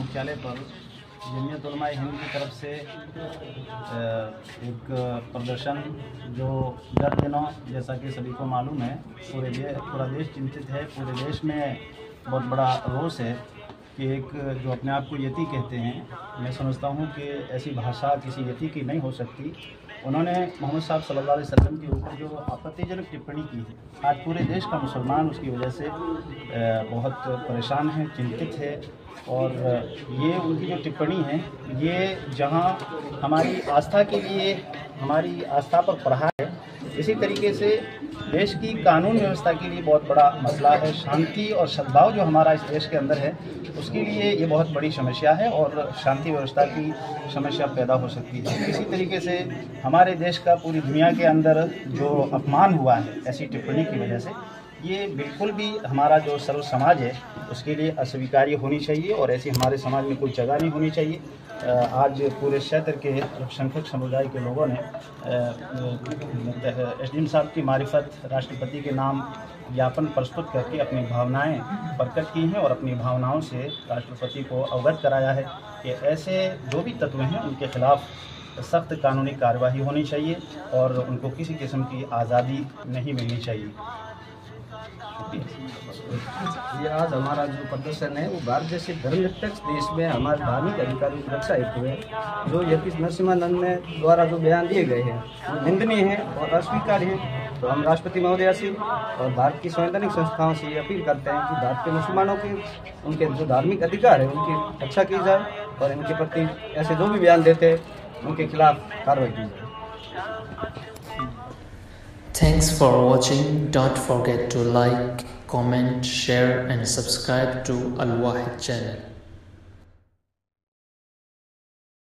मुख्यालय पर जमीयत उलमा हिंद की तरफ से एक प्रदर्शन जो गत दिनों, जैसा कि सभी को मालूम है, पूरा देश चिंतित है। पूरे देश में बहुत बड़ा रोष है कि एक जो अपने आप को यती कहते हैं, मैं समझता हूँ कि ऐसी भाषा किसी यती की नहीं हो सकती। उन्होंने मोहम्मद साहब सल्लल्लाहु अलैहि वसल्लम के ऊपर जो आपत्तिजनक टिप्पणी की है, आज पूरे देश का मुसलमान उसकी वजह से बहुत परेशान है, चिंतित है। और ये उनकी जो टिप्पणी है, ये जहाँ हमारी आस्था के लिए, हमारी आस्था पर प्रहार है, इसी तरीके से देश की कानून व्यवस्था के लिए बहुत बड़ा मसला है। शांति और सद्भाव जो हमारा इस देश के अंदर है, उसके लिए ये बहुत बड़ी समस्या है और शांति व्यवस्था की समस्या पैदा हो सकती है। इसी तरीके से हमारे देश का पूरी दुनिया के अंदर जो अपमान हुआ है ऐसी टिप्पणी की वजह से, ये बिल्कुल भी हमारा जो सर्व समाज है उसके लिए अस्वीकार्य होनी चाहिए और ऐसी हमारे समाज में कोई जगह नहीं होनी चाहिए। आज पूरे क्षेत्र के अल्पसंख्यक समुदाय के लोगों ने एसडीएम साहब की मारिफत राष्ट्रपति के नाम ज्ञापन प्रस्तुत करके अपनी भावनाएं प्रकट की हैं और अपनी भावनाओं से राष्ट्रपति को अवगत कराया है कि ऐसे जो भी तत्व हैं उनके खिलाफ सख्त कानूनी कार्रवाई होनी चाहिए और उनको किसी किस्म की आज़ादी नहीं मिलनी चाहिए। ये आज हमारा जो प्रदर्शन है वो भारत जैसे धर्मनिरपेक्ष देश में हमारे धार्मिक अधिकारों की रक्षा हेतु है। जो यतीश नरसिम्हानंद ने द्वारा जो बयान दिए गए हैं वो निंदनीय है और अस्वीकार्य है। तो हम राष्ट्रपति महोदया से और भारत की संवैधानिक संस्थाओं से ये अपील करते हैं कि भारत के मुसलमानों के उनके जो धार्मिक अधिकार है उनकी रक्षा की जाए और इनके प्रति ऐसे जो भी बयान देते हैं उनके खिलाफ कार्रवाई की जाए। Thanks for watching. Don't forget to like, comment, share and subscribe to Al Wahid channel.